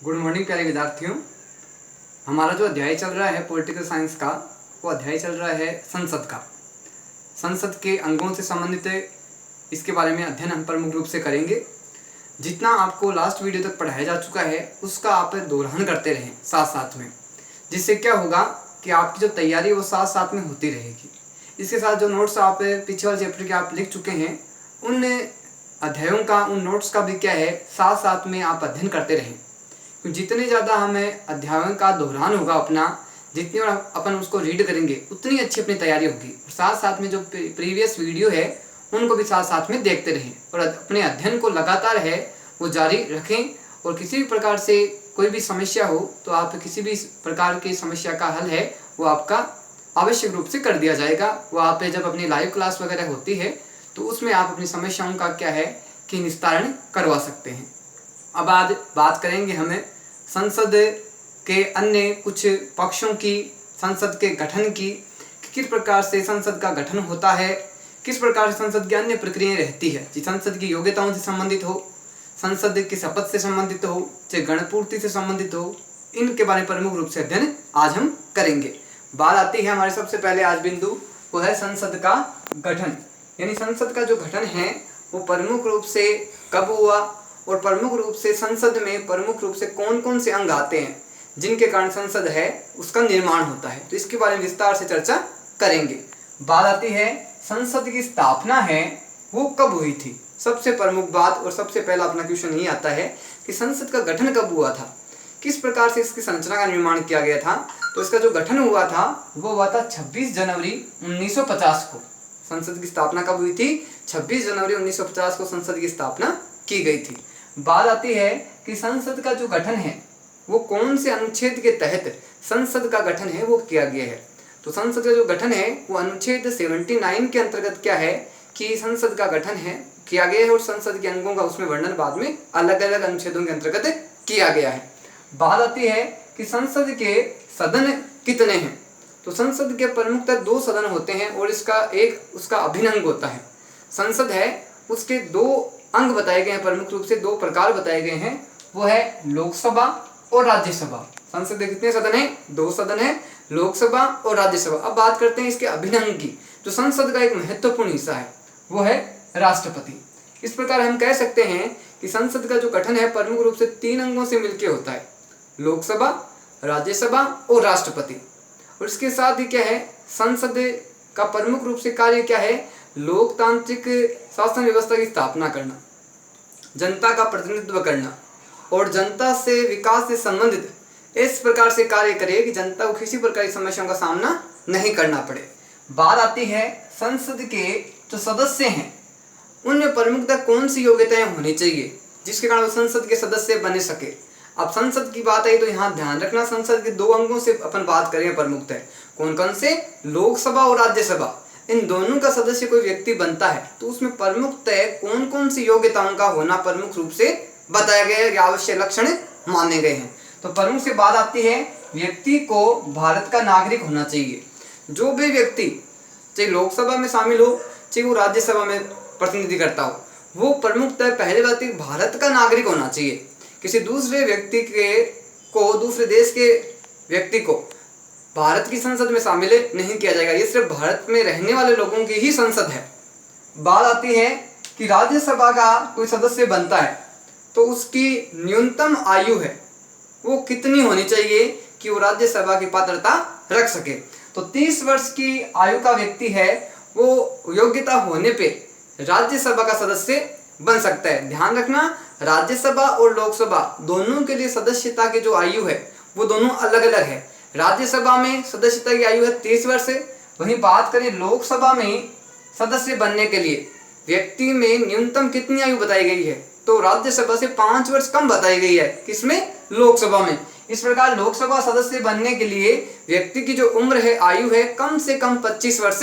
Good morning प्यारे विद्यार्थियों। हमारा जो अध्याय चल रहा है पॉलिटिकल साइंस का, वो अध्याय चल रहा है संसद का। संसद के अंगों से संबंधित इसके बारे में अध्ययन हम प्रमुख रूप से करेंगे। जितना आपको लास्ट वीडियो तक पढ़ाया जा चुका है उसका आप दोहरान करते रहें साथ साथ में, जिससे क्या होगा कि आपकी जो तैयारी है वो साथ साथ में होती रहेगी। इसके साथ जो नोट्स आप पिछले वाले चैप्टर के आप लिख चुके हैं, उन अध्यायों का, उन नोट्स का भी क्या है, साथ साथ में आप अध्ययन करते रहें। जितने ज़्यादा हमें अध्यायों का दोहरान होगा अपना, जितनी बार अपन उसको रीड करेंगे उतनी अच्छी अपनी तैयारी होगी। साथ साथ में जो प्रीवियस वीडियो है उनको भी साथ साथ में देखते रहें और अपने अध्ययन को लगातार है वो जारी रखें। और किसी भी प्रकार से कोई भी समस्या हो तो आप किसी भी प्रकार की समस्या का हल है वो आपका आवश्यक रूप से कर दिया जाएगा। वो आप जब अपनी लाइव क्लास वगैरह होती है तो उसमें आप अपनी समस्याओं का क्या है कि निस्तारण करवा सकते हैं। अब आज बात करेंगे हमें संसद के अन्य कुछ पक्षों की, संसद के गठन की, किस प्रकार से संसद का गठन होता है, किस प्रकार से संसद की अन्य प्रक्रियाएं रहती है, जी संसद की योग्यताओं से संबंधित हो, संसद की शपथ से संबंधित हो, चाहे गणपूर्ति से संबंधित हो, इनके बारे में प्रमुख रूप से अध्ययन आज हम करेंगे। बात आती है हमारे सबसे पहले आज बिंदु, वो है संसद का गठन। यानी संसद का जो गठन है वो प्रमुख रूप से कब हुआ और प्रमुख रूप से संसद में प्रमुख रूप से कौन कौन से अंग आते हैं जिनके कारण संसद है उसका निर्माण होता है, तो इसके बारे में विस्तार से चर्चा करेंगे। बात आती है संसद की स्थापना है वो कब हुई थी। सबसे प्रमुख बात और सबसे पहला अपना क्वेश्चन यही आता है कि संसद का गठन कब हुआ था, किस प्रकार से इसकी संरचना का निर्माण किया गया था। तो इसका जो गठन हुआ था वो हुआ था 26 जनवरी 1950 को। संसद की स्थापना कब हुई थी? 26 जनवरी 1950 को संसद की स्थापना की गई थी। बात आती है कि संसद का जो गठन है वो कौन से अनुच्छेद के तहत संसद का गठन है वो किया गया है। तो संसद का जो गठन है वो अनुच्छेद 79 के अंतर्गत क्या है कि संसद का गठन है किया गया है और संसद के अंगों का उसमें वर्णन बाद में अलग अलग अनुच्छेदों के अंतर्गत किया गया है। बात आती है कि संसद के सदन कितने हैं। तो संसद के प्रमुखतः 2 सदन होते हैं और इसका एक उसका अभिन्न अंग होता है। संसद है उसके 2 अंग बताए गए हैं, प्रमुख रूप से 2 प्रकार बताए गए हैं, वो है लोकसभा और राज्यसभा। संसद के कितने सदन हैं? 2 सदन है, लोकसभा और राज्यसभा। अब बात करते हैं इसके अभिन्न अंग की। जो संसद का एक महत्वपूर्ण हिस्सा है वो है राष्ट्रपति। इस प्रकार हम कह सकते हैं कि संसद का जो गठन है प्रमुख रूप से 3 अंगों से मिलकर होता है, लोकसभा, राज्यसभा और राष्ट्रपति। और इसके साथ ही क्या है, संसद का प्रमुख रूप से कार्य क्या है, लोकतांत्रिक शासन व्यवस्था की स्थापना करना, जनता का प्रतिनिधित्व करना और जनता से विकास से संबंधित इस प्रकार से कार्य करे कि जनता को किसी प्रकार की समस्याओं का सामना नहीं करना पड़े। बात आती है संसद के जो सदस्य हैं उनमें प्रमुखतः कौन सी योग्यताएं होनी चाहिए जिसके कारण वो संसद के सदस्य बने सके। अब संसद की बात आई तो यहाँ ध्यान रखना, संसद के 2 अंगों से अपन बात करें प्रमुखतः, कौन कौन से, लोकसभा और राज्यसभा। इन दोनों का सदस्य कोई व्यक्ति बनता है तो उसमें प्रमुखतः कौन कौन सी योग्यताओं का होना प्रमुख रूप से बताया गया है, आवश्यक लक्षण माने गए हैं। तो प्रमुख से बात आती है व्यक्ति को भारत का नागरिक होना चाहिए। जो भी व्यक्ति चाहे लोकसभा में शामिल हो चाहे वो राज्यसभा में प्रतिनिधि करता हो, वो प्रमुखतः पहले बात भारत का नागरिक होना चाहिए। किसी दूसरे व्यक्ति को, दूसरे देश के व्यक्ति को भारत की संसद में शामिल नहीं किया जाएगा। ये सिर्फ भारत में रहने वाले लोगों की ही संसद है। बात आती है कि राज्यसभा का कोई सदस्य बनता है तो उसकी न्यूनतम आयु है वो कितनी होनी चाहिए कि वो राज्यसभा की पात्रता रख सके। तो 30 वर्ष की आयु का व्यक्ति है वो योग्यता होने पे राज्यसभा का सदस्य बन सकता है। ध्यान रखना, राज्यसभा और लोकसभा दोनों के लिए सदस्यता की जो आयु है वो दोनों अलग अलग है। राज्यसभा में सदस्यता की आयु है 30 वर्ष। वहीं बात करें लोकसभा में सदस्य बनने के लिए व्यक्ति में न्यूनतम कितनी आयु बताई गई है, तो राज्यसभा से 5 वर्ष कम बताई गई है। किसमें? लोकसभा में। इस प्रकार लोकसभा सदस्य बनने के लिए व्यक्ति की जो उम्र है, आयु है, कम से कम 25 वर्ष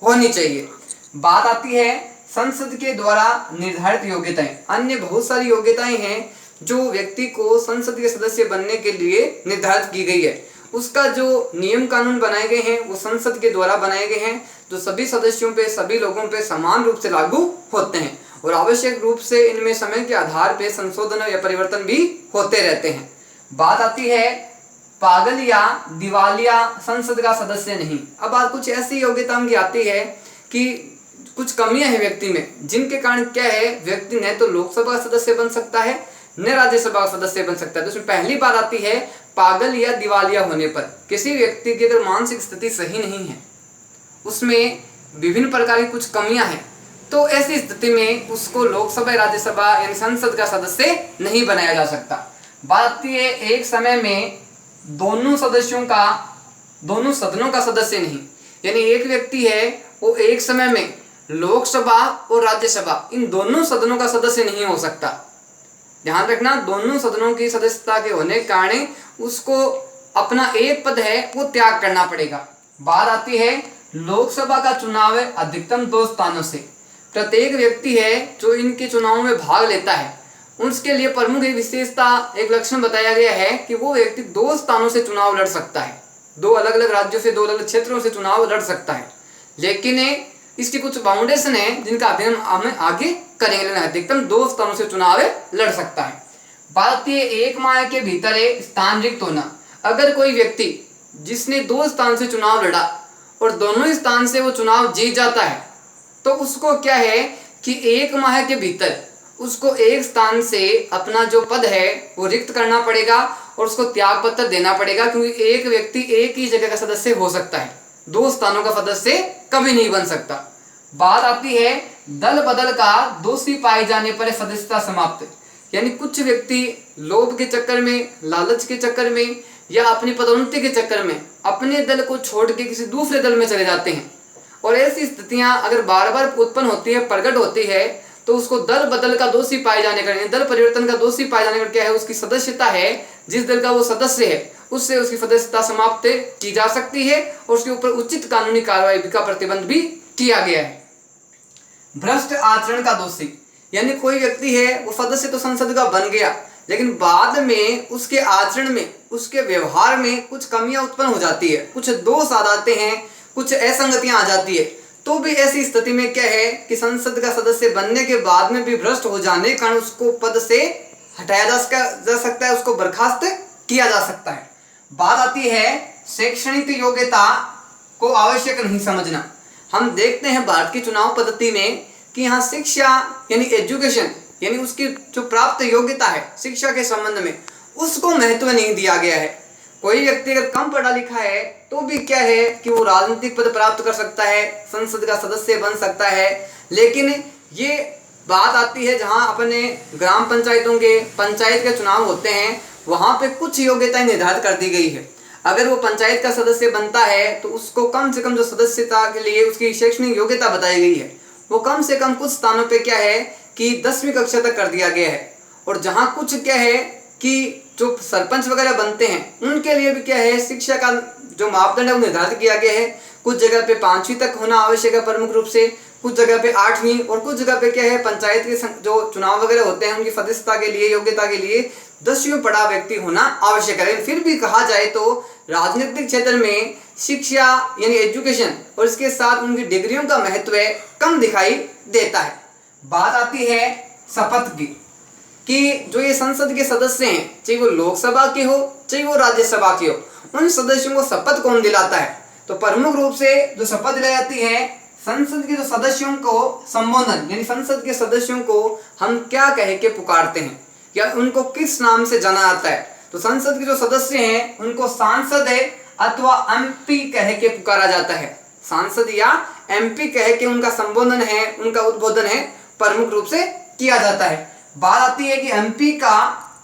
होनी चाहिए। बात आती है संसद के द्वारा निर्धारित योग्यताएं। अन्य बहुत सारी योग्यताएं हैं जो व्यक्ति को संसद के सदस्य बनने के लिए निर्धारित की गई है। उसका जो नियम कानून बनाए गए हैं वो संसद के द्वारा बनाए गए हैं, जो सभी सदस्यों पे, सभी लोगों पे समान रूप से लागू होते हैं और आवश्यक रूप से इनमें समय के आधार पे संशोधन या परिवर्तन भी होते रहते हैं। बात आती है पागल या दिवालिया संसद का सदस्य नहीं। अब बात कुछ ऐसी योग्यता की आती है कि कुछ कमियां हैं व्यक्ति में, जिनके कारण क्या है, व्यक्ति न तो लोकसभा का सदस्य बन सकता है न राज्यसभा का सदस्य बन सकता है। तो उसमें पहली बात आती है पागल या दिवालिया होने पर। किसी व्यक्ति की अगर मानसिक स्थिति सही नहीं है, उसमें विभिन्न प्रकार की कुछ कमियां हैं, तो ऐसी स्थिति में उसको लोकसभा राज्यसभा यानी संसद का सदस्य नहीं बनाया जा सकता। बात आती है एक समय में दोनों सदनों का सदस्य नहीं, यानी एक व्यक्ति है वो एक समय में लोकसभा और राज्यसभा इन दोनों सदनों का सदस्य नहीं हो सकता। ध्यान रखना, दोनों सदनों की सदस्यता के होने के कारण उसको अपना एक पद है वो त्याग करना पड़ेगा। बात आती है लोकसभा का चुनाव है अधिकतम 2 स्थानों से। प्रत्येक व्यक्ति है जो इनके चुनाव में भाग लेता है, उसके लिए प्रमुख एक विशेषता, एक लक्षण बताया गया है कि वो व्यक्ति 2 स्थानों से चुनाव लड़ सकता है। 2 अलग अलग राज्यों से, 2 अलग अलग क्षेत्रों से चुनाव लड़ सकता है, लेकिन इसकी कुछ बाउंडेशन है जिनका अध्ययन हमें आगे करेंगे। अधिकतम 2 स्थानों से चुनाव लड़ सकता है। बात आती है 1 माह के भीतर स्थान रिक्त होना। अगर कोई व्यक्ति जिसने 2 स्थान से चुनाव लड़ा और दोनों स्थान से वो चुनाव जीत जाता है, तो उसको क्या है कि 1 माह के भीतर उसको एक स्थान से अपना जो पद है वो रिक्त करना पड़ेगा और उसको त्याग पत्र देना पड़ेगा, क्योंकि एक व्यक्ति एक ही जगह का सदस्य हो सकता है, 2 स्थानों का सदस्य कभी नहीं बन सकता। बात आती है दल बदल का दोषी पाए जाने पर सदस्यता समाप्त। यानी कुछ व्यक्ति लोभ के चक्कर में, लालच के चक्कर में या अपनी पदोन्नति के चक्कर में अपने दल को छोड़ के किसी दूसरे दल में चले जाते हैं, और ऐसी स्थितियां अगर बार बार उत्पन्न होती है, प्रकट होती है, तो उसको दल बदल का दोषी पाए जाने का, दल परिवर्तन का दोषी पाए जाने का क्या है, उसकी सदस्यता है, जिस दल का वो सदस्य है उससे उसकी सदस्यता समाप्त की जा सकती है और उसके ऊपर उचित कानूनी कार्रवाई का प्रतिबंध भी किया गया है। भ्रष्ट आचरण का दोषी, यानी कोई व्यक्ति है वो सदस्य तो संसद का बन गया, लेकिन बाद में उसके आचरण में, उसके व्यवहार में कुछ कमियां उत्पन्न हो जाती है, कुछ दोष आ जाते हैं, कुछ असंगतियां आ जाती है, तो भी ऐसी स्थिति में क्या है कि संसद का सदस्य बनने के बाद में भी भ्रष्ट हो जाने के कारण उसको पद से हटाया जा सकता है, उसको बर्खास्त किया जा सकता है। बात आती है शैक्षणिक योग्यता को आवश्यक नहीं समझना। हम देखते हैं भारत की चुनाव पद्धति में कि यहाँ शिक्षा यानी एजुकेशन, यानी उसकी जो प्राप्त योग्यता है शिक्षा के संबंध में, उसको महत्व नहीं दिया गया है। कोई व्यक्ति अगर कम पढ़ा लिखा है तो भी क्या है कि वो राजनीतिक पद प्राप्त कर सकता है, संसद का सदस्य बन सकता है, लेकिन ये बात आती है जहां अपने ग्राम पंचायतों के पंचायत के चुनाव होते हैं, वहां पे कुछ योग्यताएं निर्धारित कर दी गई है। अगर वो पंचायत का सदस्य बनता है तो उसको कम से कम जो सदस्यता के लिए उसकी शैक्षणिक योग्यता बताई गई है वो कम से कम कुछ स्थानों पे क्या है कि 10वीं कक्षा तक कर दिया गया है। और जहाँ कुछ क्या है कि जो सरपंच वगैरह बनते हैं उनके लिए भी क्या है शिक्षा का जो मापदंड है वो निर्धारित किया गया है। कुछ जगह पे 5वीं तक होना आवश्यक है प्रमुख रूप से, कुछ जगह पे 8वीं, और कुछ जगह पे क्या है पंचायत के जो चुनाव वगैरह होते हैं उनकी सदस्यता के लिए, योग्यता के लिए 10वीं पढ़ा व्यक्ति होना आवश्यक है। फिर भी कहा जाए तो राजनीतिक क्षेत्र में शिक्षा यानी एजुकेशन और इसके साथ उनकी डिग्रियों का महत्व कम दिखाई देता है। बात आती है शपथ की कि जो ये संसद के सदस्य हैं, चाहे वो लोकसभा के हो चाहे वो राज्यसभा के हो, उन सदस्यों को शपथ कौन दिलाता है? तो प्रमुख रूप से जो शपथ दिलाई जाती है संसद के जो सदस्यों को संबोधन, यानी संसद के सदस्यों को हम क्या कह के पुकारते हैं या उनको किस नाम से जाना जाता है? तो संसद के जो सदस्य हैं उनको सांसद है अथवा एमपी कह के पुकारा जाता है। सांसद या एमपी कह के उनका संबोधन है, उनका उद्बोधन है प्रमुख रूप से किया जाता है। बात आती है कि एमपी का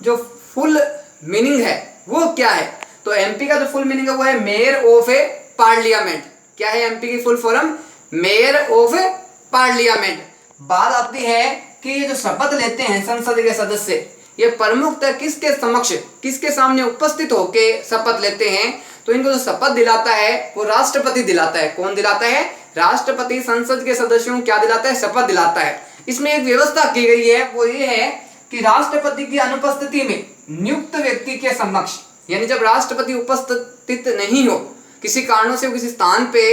जो फुल मीनिंग है वो क्या है? तो एमपी का जो फुल मीनिंग है वो है मेयर ऑफ ए पार्लियामेंट। क्या है एमपी की full form? Mayor of A parliament. बात आती है कि ये जो शपथ लेते हैं संसद के सदस्य, ये प्रमुखतः किसके समक्ष, किसके सामने उपस्थित होके शपथ लेते हैं? तो इनको जो शपथ दिलाता है वो राष्ट्रपति दिलाता है। कौन दिलाता है? राष्ट्रपति संसद के सदस्यों को क्या दिलाता है? शपथ दिलाता है। इसमें एक व्यवस्था की गई है, वो ये है कि राष्ट्रपति की अनुपस्थिति में नियुक्त व्यक्ति के समक्ष, यानी जब राष्ट्रपति उपस्थित नहीं हो, किसी कारणों से किसी स्थान पे,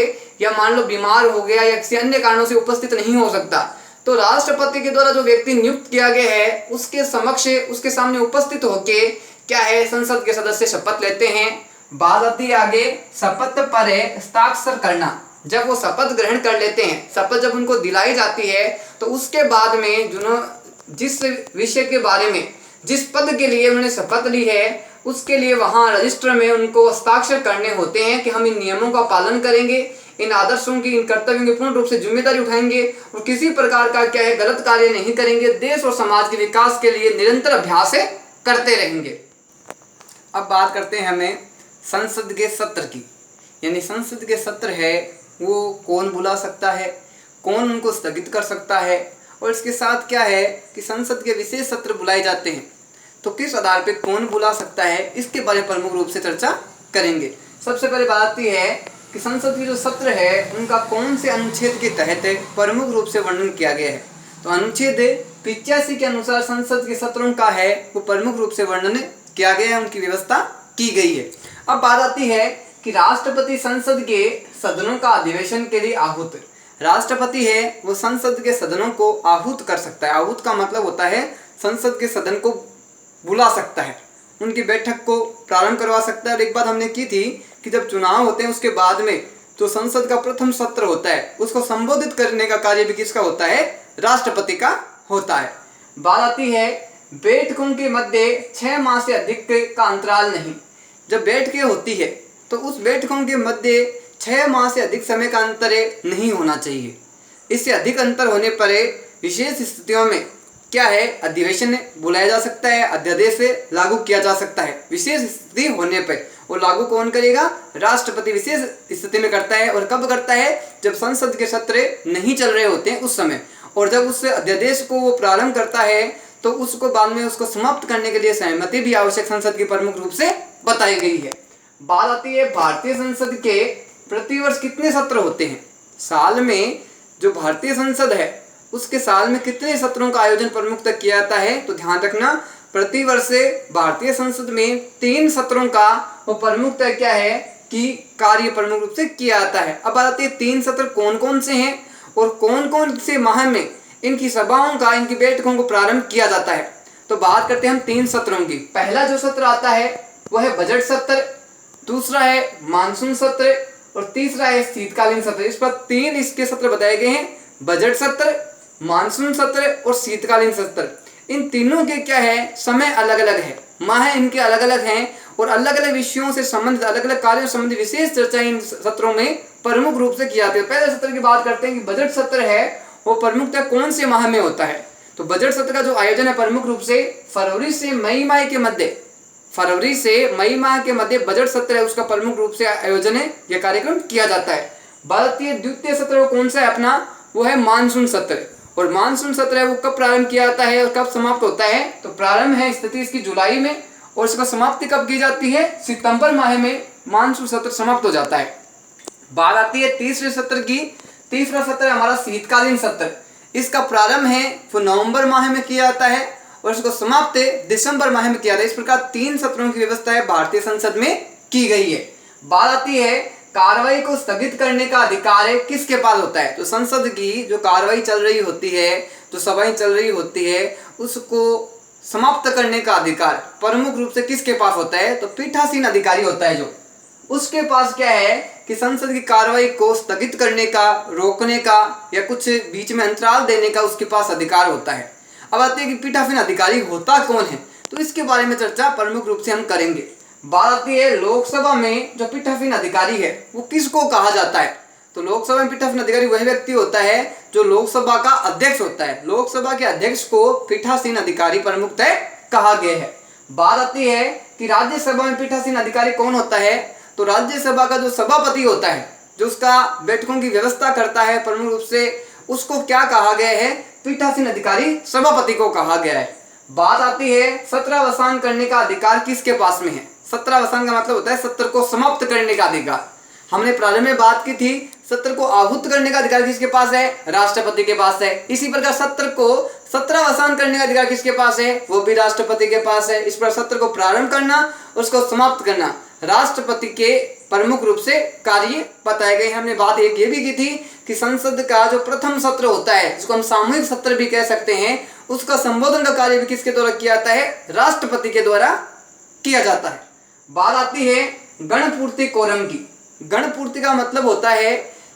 या मान लो बीमार हो गया या किसी अन्य कारणों से उपस्थित नहीं हो सकता, तो राष्ट्रपति के द्वारा जो व्यक्ति नियुक्त किया गया है उसके समक्ष, उसके सामने उपस्थित होके क्या है, संसद के सदस्य शपथ लेते हैं। बात आती है आगे शपथ पर हस्ताक्षर करना। जब वो शपथ ग्रहण कर लेते हैं, शपथ जब उनको दिलाई जाती है, तो उसके बाद में जिस विषय के बारे में, जिस पद के लिए उन्होंने शपथ ली है, उसके लिए वहां रजिस्टर में उनको हस्ताक्षर करने होते हैं कि हम इन नियमों का पालन करेंगे, इन आदर्शों की, इन कर्तव्यों की पूर्ण रूप से जिम्मेदारी उठाएंगे और किसी प्रकार का क्या है गलत कार्य नहीं करेंगे, देश और समाज के विकास के लिए निरंतर अभ्यास करते रहेंगे। अब बात करते हैं हमें संसद के सत्र की, यानी संसद के सत्र है वो कौन बुला सकता है, कौन उनको स्थगित कर सकता है, और इसके साथ क्या है कि संसद के विशेष सत्र बुलाए जाते हैं तो किस आधार पे कौन बुला सकता है, इसके बारे में प्रमुख रूप से चर्चा करेंगे। सबसे पहले बात आती है कि संसद के जो सत्र है उनका कौन से अनुच्छेद के तहत प्रमुख रूप से वर्णन किया गया है। तो अनुच्छेद 85 के अनुसार संसद के सत्रों का है वो प्रमुख रूप से वर्णन किया गया है, उनकी व्यवस्था की गई है। अब बात आती है कि राष्ट्रपति संसद के सदनों का अधिवेशन के लिए आहूत, राष्ट्रपति है वो संसद के सदनों को आहूत कर सकता है। आहूत का मतलब होता है संसद के सदन को बुला सकता है, उनकी बैठक को प्रारंभ करवा सकता है। और एक बात हमने की थी कि जब चुनाव होते हैं उसके बाद में जो संसद का प्रथम सत्र होता है उसको संबोधित करने का कार्य भी किसका होता है, राष्ट्रपति का होता है। बात आती है बैठकों के मध्य 6 माह से अधिक का अंतराल नहीं। जब बैठकें होती है तो उस बैठकों के मध्य 6 माह से अधिक समय का अंतर नहीं होना चाहिए। इससे अधिक अंतर होने पर विशेष स्थितियों में क्या है, अधिवेशन बुलाया जा सकता है, अध्यादेश लागू किया जा सकता है। विशेष स्थिति होने पर वो लागू कौन करेगा, राष्ट्रपति विशेष स्थिति में करता है। और कब करता है, जब संसद के सत्र नहीं चल रहे होते हैं उस समय। और जब उस अध्यादेश को वो प्रारंभ करता है तो उसको बाद में उसको समाप्त करने के लिए सहमति भी आवश्यक संसद की प्रमुख रूप से बताई गई है। बात आती है भारतीय संसद के प्रतिवर्ष कितने सत्र होते हैं। साल में जो भारतीय संसद है उसके साल में कितने सत्रों का आयोजन प्रमुखतः किया जाता है। तो ध्यान रखना, प्रतिवर्ष भारतीय संसद में 3 सत्रों का वो प्रमुखतः क्या है कि कार्य प्रमुख रूप से किया जाता है। अब बात आती है 3 सत्र कौन कौन से हैं और कौन कौन से माह में इनकी सभाओं का, इनकी बैठकों को प्रारंभ किया जाता है। तो बात करते हैं हम 3 सत्रों की। पहला जो सत्र आता है वह है बजट सत्र, दूसरा है मानसून सत्र और तीसरा है शीतकालीन सत्र। इस पर 3 इसके सत्र बताए गए हैं, बजट सत्र, मानसून सत्र और शीतकालीन सत्र। इन तीनों के क्या है, समय अलग अलग है, माह इनके अलग अलग हैं और अलग अलग विषयों से संबंधित, अलग अलग कार्यों से संबंधित विशेष चर्चा इन सत्रों में प्रमुख रूप से की जाती है। पहले सत्र की बात करते हैं कि बजट सत्र है वो प्रमुखतः कौन से माह में होता है। तो बजट सत्र का जो आयोजन है प्रमुख रूप से फरवरी से मई माह के मध्य बजट सत्र है उसका प्रमुख रूप से आयोजन है, यह कार्यक्रम किया जाता है। भारतीय द्वितीय सत्र कौन सा है अपना, वो है मानसून सत्र। और मानसून सत्र है वो कब प्रारंभ किया जाता है और कब समाप्त होता है। तो प्रारंभ है स्थिति इसकी जुलाई में और इसका समाप्ति कब की जाती है, सितंबर माह में मानसून सत्र समाप्त हो जाता है। बात आती है तीसरे सत्र की। तीसरा सत्र है हमारा शीतकालीन सत्र। इसका प्रारंभ है वो नवंबर माह में किया जाता है और इसको समाप्त दिसंबर माह में किया जाता है। इस प्रकार 3 सत्रों की व्यवस्था है भारतीय संसद में की गई है। बात आती है कार्रवाई को स्थगित करने का अधिकार किसके पास होता है। तो संसद की जो कार्रवाई चल रही होती है, जो सभाएं चल रही होती है, उसको समाप्त करने का अधिकार प्रमुख रूप से किसके पास होता है। तो पीठासीन अधिकारी होता है, जो उसके पास क्या है कि संसद की कार्रवाई को स्थगित करने का, रोकने का या कुछ बीच में अंतराल देने का उसके पास अधिकार होता है। अब आते हैं कि पीठासीन अधिकारी होता कौन है, तो इसके बारे में चर्चा प्रमुख रूप से हम करेंगे। बात आती है लोकसभा में जो पीठासीन अधिकारी है वो किसको कहा जाता है। तो लोकसभा में पीठासीन अधिकारी वह व्यक्ति होता है जो लोकसभा का अध्यक्ष होता है। लोकसभा के अध्यक्ष को पीठासीन अधिकारी प्रमुखतः कहा गया है। बात आती है कि राज्यसभा में पीठासीन अधिकारी कौन होता है। तो राज्यसभा का जो सभापति होता है, जो उसका बैठकों की व्यवस्था करता है प्रमुख रूप से, उसको क्या कहा गया है, पीठासीन अधिकारी सभापति को कहा गया है। बात आती है सत्रावसान करने का अधिकार किसके पास में है। सत्रावसान का मतलब होता है सत्र को समाप्त करने का अधिकार। हमने प्रारंभ में बात की थी सत्र को आहूत करने का अधिकार किसके पास है, राष्ट्रपति के पास है। इसी प्रकार सत्र को सत्रावसान करने का अधिकार किसके पास है, वो भी राष्ट्रपति के पास है। इस पर सत्र को प्रारंभ करना, उसको समाप्त करना राष्ट्रपति के प्रमुख रूप से कार्य बताए गए। हमने बात एक ये भी की थी कि संसद का जो प्रथम सत्र होता है, जिसको हम सामूहिक सत्र भी कह सकते हैं, उसका संबोधन का कार्य भी किसके द्वारा किया जाता है, राष्ट्रपति के द्वारा किया जाता है। बात आती है गणपूर्ति कोरम की। गणपूर्ति का मतलब होता है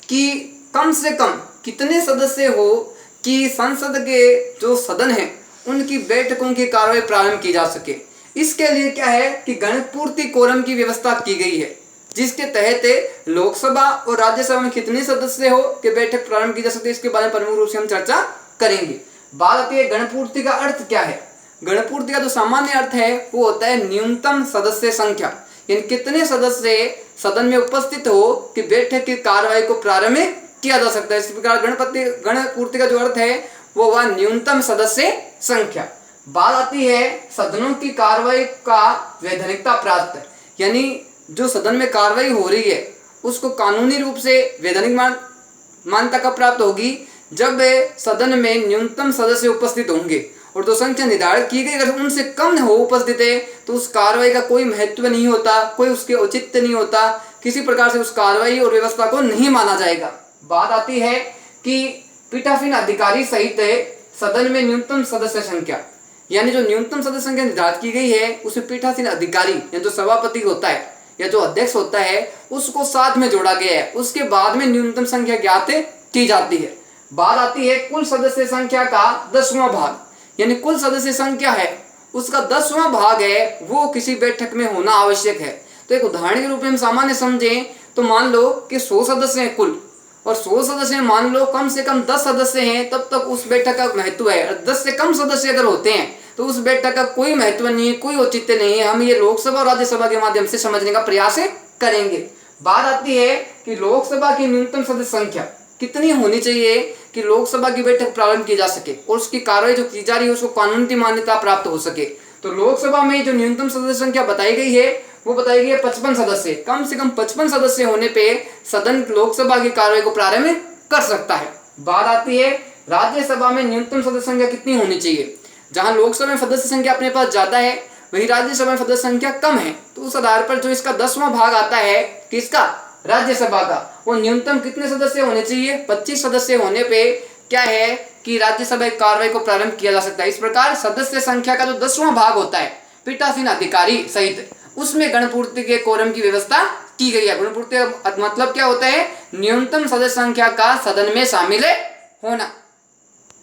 कि कम से कम कितने सदस्य हो कि संसद के जो सदन है उनकी बैठकों की कार्रवाई प्रारंभ की जा सके। इसके लिए क्या है कि गणपूर्ति कोरम की व्यवस्था की गई है, जिसके तहत लोकसभा और राज्यसभा में कितने सदस्य हो कि बैठक प्रारंभ की जा सकती है। इसके बारे में प्रमुख रूप से हम चर्चा करेंगे। बात आती है गणपूर्ति का अर्थ क्या है। गणपूर्ति का जो सामान्य अर्थ है वो होता है न्यूनतम सदस्य संख्या, यानी कितने सदस्य सदन में उपस्थित हो कि बैठक की कार्रवाई को प्रारंभ किया जा सकता है। इस प्रकार गणपूर्ति का जो अर्थ है वो वह न्यूनतम सदस्य संख्या। बात आती है सदनों की कार्रवाई का वैधानिकता प्राप्त, यानी जो सदन में कार्रवाई हो रही है उसको कानूनी रूप से वैधानिक मान्यता कब प्राप्त होगी, जब सदन में न्यूनतम सदस्य उपस्थित होंगे और जो संख्या निर्धारित की गई अगर उनसे कम हो उपस्थित है तो उस कार्रवाई का कोई महत्व नहीं होता, कोई उसके औचित्य नहीं होता, किसी प्रकार से उस कार्रवाई और व्यवस्था को नहीं माना जाएगा। बात आती है कि पीठासीन अधिकारी सहित सदन में न्यूनतम सदस्य संख्या, यानी जो न्यूनतम सदस्य संख्या निर्धारित की गई है उसमें पीठासीन अधिकारी या जो सभापति होता है या जो अध्यक्ष होता है उसको साथ में जोड़ा गया है। उसके बाद में न्यूनतम संख्या ज्ञात की जाती है। बात आती है कुल सदस्य संख्या का 10वां भाग, यानी कुल सदस्य संख्या है उसका 10वां भाग है वो किसी बैठक में होना आवश्यक है। तो एक उदाहरण के रूप में हम सामान्य समझें तो मान लो कि 100 सदस्य हैं कुल, और 100 सदस्य मान लो कम से कम 10 सदस्य हैं, तब तक उस बैठक का महत्व है। और 10 से कम सदस्य अगर होते हैं तो उस बैठक का कोई महत्व नहीं है, कोई औचित्य नहीं है। हम ये लोकसभा और राज्यसभा के माध्यम से समझने का प्रयास करेंगे। बात आती है कि लोकसभा की न्यूनतम सदस्य संख्या कितनी होनी चाहिए कि लोकसभा की बैठक प्रारंभ की जा सके और उसकी कार्रवाई जो की जा रही है उसको कानूनी मान्यता प्राप्त हो सके। तो लोकसभा में जो न्यूनतम सदस्य संख्या बताई गई है वो बताई गई है 55 सदस्य। कम से कम 55 सदस्य होने पे सदन लोकसभा की कार्रवाई को प्रारंभ कर सकता है। बात आती है राज्यसभा में न्यूनतम सदस्य संख्या कितनी होनी चाहिए। जहां लोकसभा में सदस्य संख्या अपने पास ज्यादा है वही राज्यसभा में सदस्य संख्या कम है, तो उस आधार पर जो इसका 10वां भाग आता है किसका, राज्यसभा का, वो न्यूनतम कितने सदस्य होने चाहिए, 25 सदस्य होने पे क्या है कि राज्यसभा की कार्रवाई को प्रारंभ किया जा सकता है। इस प्रकार सदस्य संख्या का जो 10वां भाग होता है पीठासीन अधिकारी सहित उसमें गणपूर्ति के कोरम की व्यवस्था की गई है। गणपूर्ति का मतलब क्या होता है, न्यूनतम सदस्य संख्या का सदन में शामिल होना।